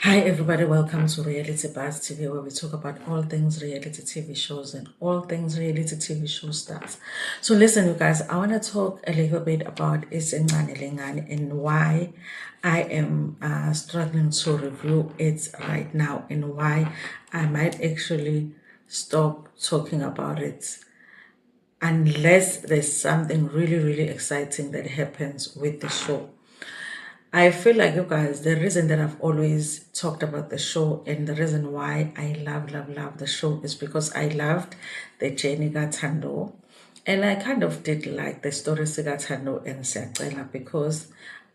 Hi everybody, welcome to Reality Buzz TV, where we talk about all things reality TV shows and all things reality TV show stars. So listen, you guys, I want to talk a little bit about Isencane Lengane and why I am struggling to review it right now and why I might actually stop talking about it unless there's something really exciting that happens with the show. I feel like, you guys, the reason that I've always talked about the show and the reason why I love the show is because I loved the journey Tando. And I kind of did like the story Tando and Siyacela because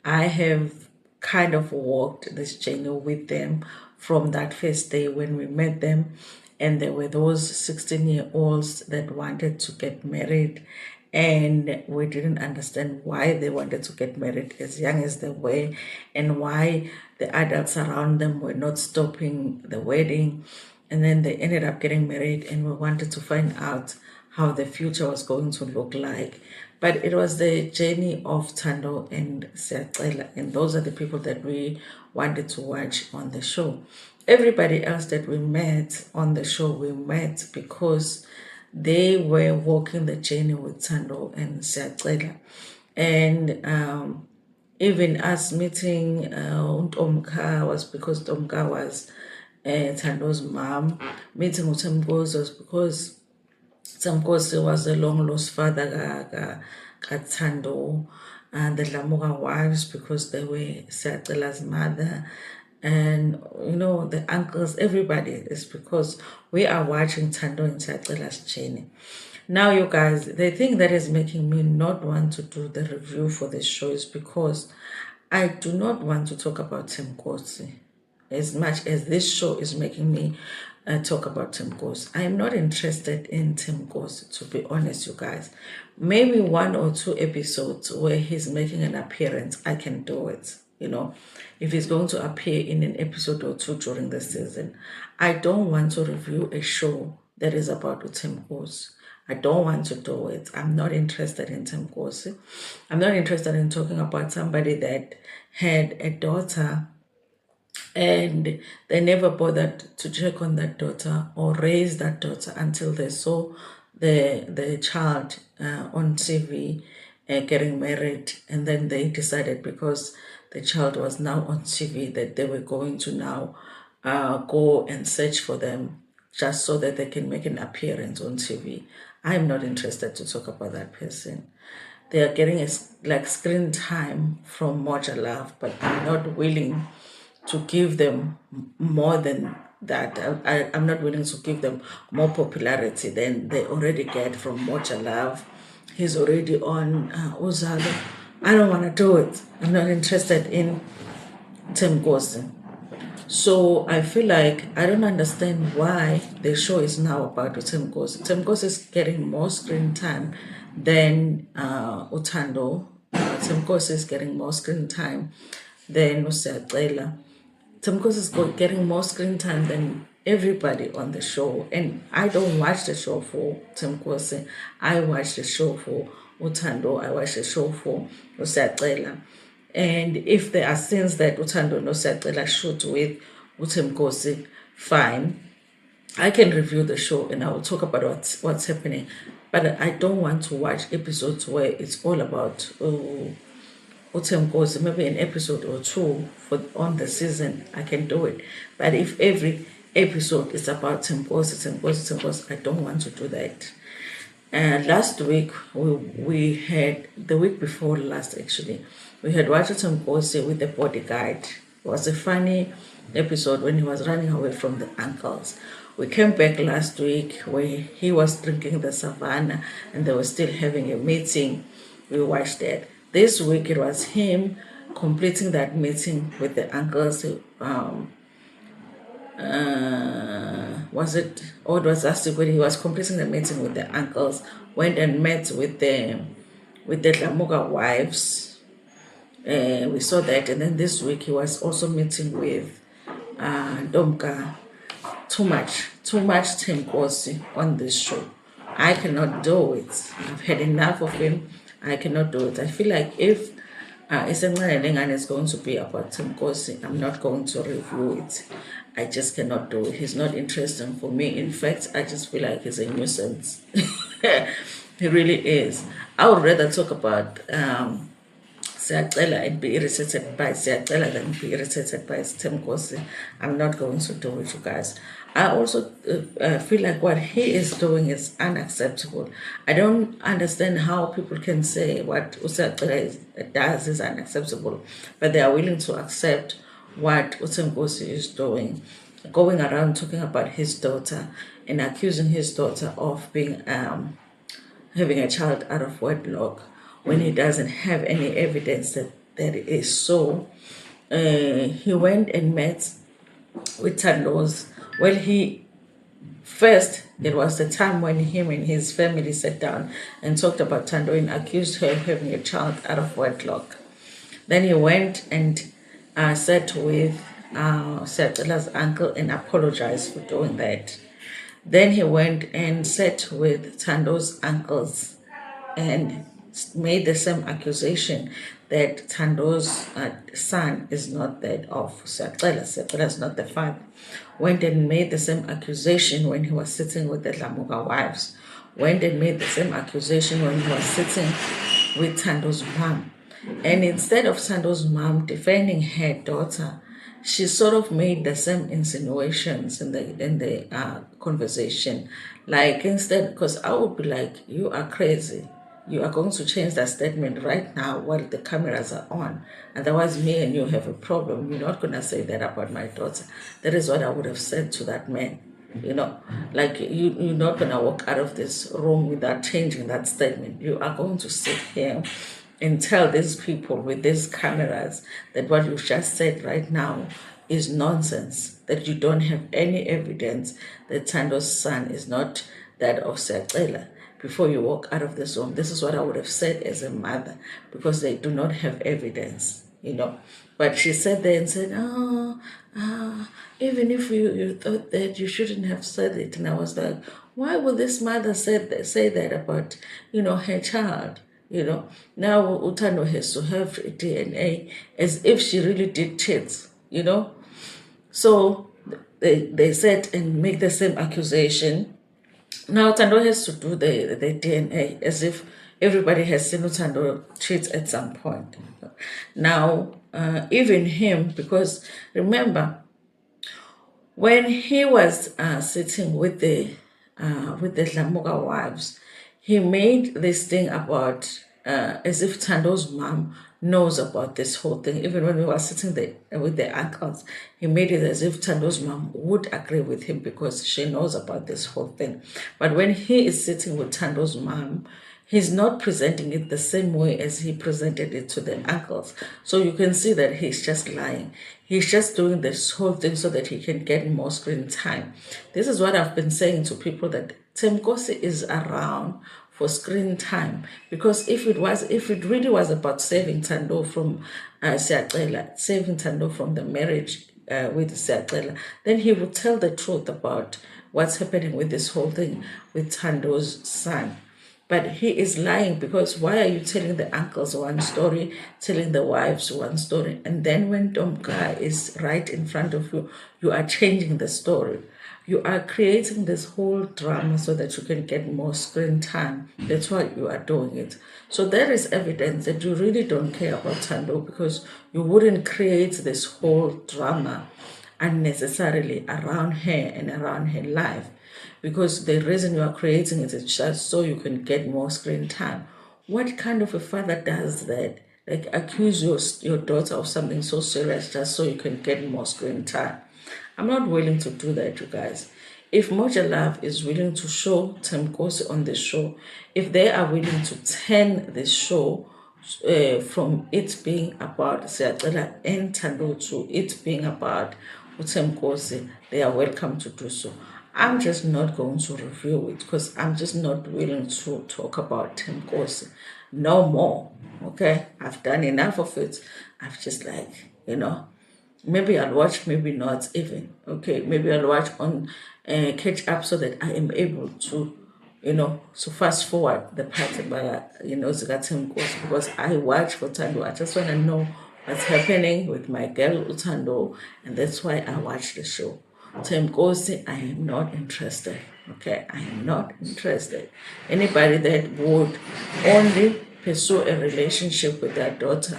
I have kind of walked this journey with them from that first day when we met them. And there were those 16-year-olds that wanted to get married, and we didn't understand why they wanted to get married as young as they were and why the adults around them were not stopping the wedding. And then they ended up getting married, and we wanted to find out how the future was going to look like. But it was the journey of Tando and Siyacela, and those are the people that we wanted to watch on the show. Everybody else that we met on the show, we met because they were walking the journey with Tando and Siyacela. And even us meeting Ntomka was because Ntomka was Tando's mom. Meeting Thembinkosi was because Thembinkosi was a long lost father ka Tando, and the Lamuga wives because they were Siyacela's mother. And the uncles, everybody is because we are watching Tando and Siyacela's journey. Now, you guys, the thing that is making me not want to do the review for this show is because I do not want to talk about Thembinkosi as much as this show is making me talk about Thembinkosi. I am not interested in Thembinkosi, to be honest, you guys. Maybe 1 or 2 episodes where he's making an appearance, I can do it. If he's going to appear in an episode or 2 during the season. I don't want to review a show that is about Thembinkosi. I don't want to do it. I'm not interested in Thembinkosi. I'm not interested in talking about somebody that had a daughter and they never bothered to check on that daughter or raise that daughter until they saw the child on TV getting married, and then they decided because the child was now on TV that they were going to now go and search for them just so that they can make an appearance on TV. I'm not interested to talk about that person. They are getting like screen time from Moja Love, but I'm not willing to give them more than that. I'm not willing to give them more popularity than they already get from Moja Love. He's already on Uzalo. I don't want to do it. I'm not interested in Thembinkosi. So I feel like I don't understand why the show is now about Thembinkosi. Thembinkosi is getting more screen time than Utando. Thembinkosi is getting more screen time than Siyacela. Thembinkosi is getting more screen time than everybody on the show. And I don't watch the show for Thembinkosi. I watch the show for Utando. I watch the show for Siyacela. And if there are scenes that Utando no Siyacela shoot with Thembinkosi, fine. I can review the show and I will talk about what's happening. But I don't want to watch episodes where it's all about Thembinkosi. Maybe an episode or 2 on the season, I can do it. But if every episode is about Thembinkosi, I don't want to do that. Last week, we had, the week before last actually, we had watched Thembinkosi with the bodyguard. It was a funny episode when he was running away from the uncles. We came back last week where he was drinking the savannah and they were still having a meeting. We watched that. This week it was him completing that meeting with the uncles. Was it, or it was last week when he was completing the meeting with the uncles, went and met with the Lamuga wives. We saw that, and then this week he was also meeting with Ntomka. Too much Thembinkosi on this show. I cannot do it. I've had enough of him. I cannot do it. I feel like if Isencane Lengane is going to be about Thembinkosi. I'm not going to review it. I just cannot do it. He's not interesting for me. In fact, I just feel like he's a nuisance. He really is. I would rather talk about Siyacela and be irritated by Siyacela than be irritated by Thembinkosi. I'm not going to do it, you guys. I also feel like what he is doing is unacceptable. I don't understand how people can say what Siyacela does is unacceptable, but they are willing to accept what Thembinkosi is doing, going around talking about his daughter and accusing his daughter of being having a child out of wedlock when he doesn't have any evidence that it is so. He went and met with Tando's. Well, it was the time when him and his family sat down and talked about Tando and accused her of having a child out of wedlock. Then he went and sat with Siyacela's uncle and apologized for doing that. Then he went and sat with Tando's uncles and made the same accusation that Tando's son is not that of Siyacela. Siyacela is not the father. Went and made the same accusation when he was sitting with the Dlamuka wives. Went and made the same accusation when he was sitting with Tando's mom. And instead of Tando's mom defending her daughter, she sort of made the same insinuations in the conversation. Like instead, because I would be like, you are crazy. You are going to change that statement right now while the cameras are on. Otherwise, me and you have a problem. You're not going to say that about my daughter. That is what I would have said to that man. You know, like you're not going to walk out of this room without changing that statement. You are going to sit here and tell these people with these cameras that what you just said right now is nonsense, that you don't have any evidence that Tando's son is not that of Siyacela before you walk out of this room. This is what I would have said as a mother, because they do not have evidence, you know. But she sat there and said, even if you thought that, you shouldn't have said it. And I was like, why would this mother say that about, her child? Now Utano has to have DNA as if she really did cheat, So they said and make the same accusation. Now Tando has to do the DNA as if everybody has seen Tando cheat at some point. Now, even him, because remember, when he was sitting with the Dlamuka wives, he made this thing about as if Tando's mom knows about this whole thing. Even when we were sitting there with the uncles, he made it as if Tando's mom would agree with him because she knows about this whole thing. But when he is sitting with Tando's mom, he's not presenting it the same way as he presented it to the uncles. So you can see that he's just lying. He's just doing this whole thing so that he can get more screen time. This is what I've been saying to people, that Thembinkosi is around for screen time, because if it really was about saving Tando from Siyacela, saving Tando from the marriage with Siyacela, then he would tell the truth about what's happening with this whole thing with Tando's son. But he is lying, because why are you telling the uncles one story, telling the wives one story, and then when Domka is right in front of you, you are changing the story? You are creating this whole drama so that you can get more screen time. That's why you are doing it. So there is evidence that you really don't care about Tando, because you wouldn't create this whole drama unnecessarily around her and around her life, because the reason you are creating it is just so you can get more screen time. What kind of a father does that? Like accuse your daughter of something so serious just so you can get more screen time? I'm not willing to do that, you guys. If Moja Love is willing to show Thembinkosi on the show, if they are willing to turn the show from it being about Siyacela and Tando to it being about Thembinkosi, they are welcome to do so. I'm just not going to review it because I'm just not willing to talk about Thembinkosi no more. Okay, I've done enough of it. I've just maybe I'll watch, maybe not even. Okay, maybe I'll watch on catch up so that I am able to to fast forward the part about, Thembinkosi, because I watch for Tando. I just want to know what's happening with my girl Utando, and that's why I watch the show. Thembinkosi, I am not interested. Okay, I am not interested. Anybody that would only pursue a relationship with their daughter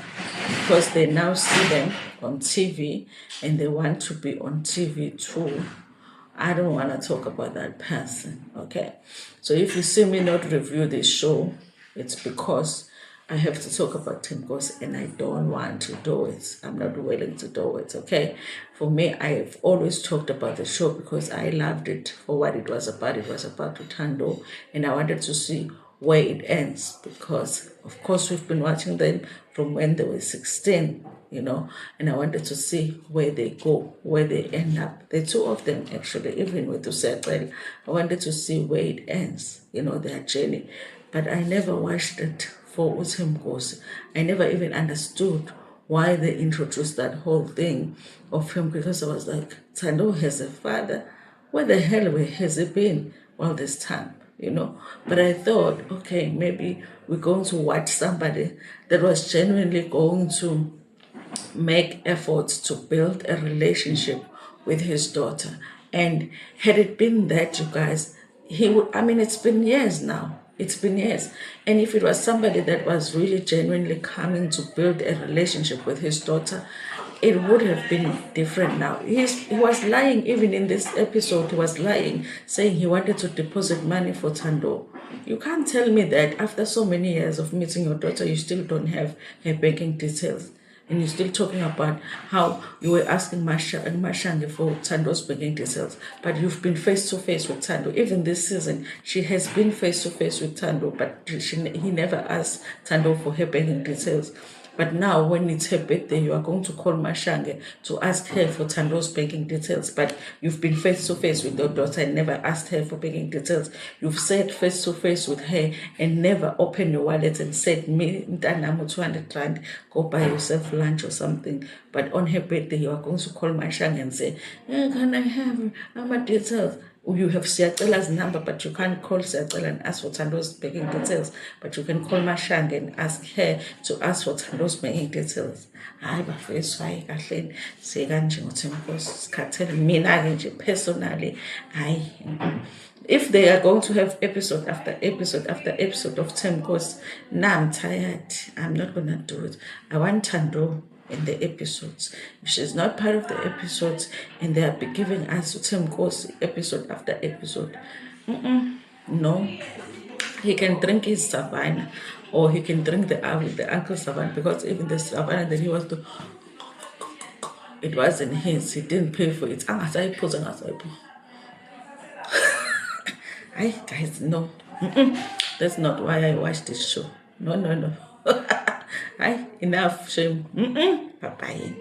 because they now see them on TV and they want to be on TV too, I don't want to talk about that person, okay? So if you see me not review this show, it's because I have to talk about Thembinkosi and I don't want to do it. I'm not willing to do it, okay? For me, I've always talked about the show because I loved it for what it was about. It was about Utando, and I wanted to see where it ends because, of course, we've been watching them from when they were 16, and I wanted to see where they go, where they end up. The two of them, actually, even with Useqel, I wanted to see where it ends, their journey. But I never watched it for Thembinkosi. I never even understood why they introduced that whole thing of him, because I was like, Tando has a father. Where the hell has he been all this time? But I thought, okay, maybe we're going to watch somebody that was genuinely going to make efforts to build a relationship with his daughter. And had it been that, you guys, he would, it's been years now. It's been years. And if it was somebody that was really genuinely coming to build a relationship with his daughter, it would have been different now. He was lying, even in this episode, he was lying, saying he wanted to deposit money for Tando. You can't tell me that after so many years of meeting your daughter, you still don't have her banking details. And you're still talking about how you were asking Mashange for Tando's banking details. But you've been face to face with Tando. Even this season, she has been face to face with Tando, but he never asked Tando for her banking details. But now, when it's her birthday, you are going to call Mashange to ask her for Tando's banking details. But you've been face to face with your daughter and never asked her for banking details. You've sat face to face with her and never opened your wallet and said, "Me, Ntanamo, 200 rand, go buy yourself lunch or something." But on her birthday, you are going to call Mashange and say, "Can I have my details?" You have Siatela's number, but you can't call Siatela and ask for Tando's banking details. But you can call Mashang and ask her to ask for Tando's banking details. Hayi bafethu, hayi kahle sekanje ngoThembinkosi sikhathele mina ke nje personally, hayi. If they are going to have episode after episode after episode of Thembinkosi, now I'm tired. I'm not gonna do it. I want Tando in the episodes. If she's not part of the episodes and they are be giving us Thembinkosi episode after episode, no. He can drink his savannah, or he can drink the uncle savannah, because even the savannah that he was to, it wasn't his. He didn't pay for it. Guys, no. That's not why I watch this show. No. Enough shame. Bye-bye.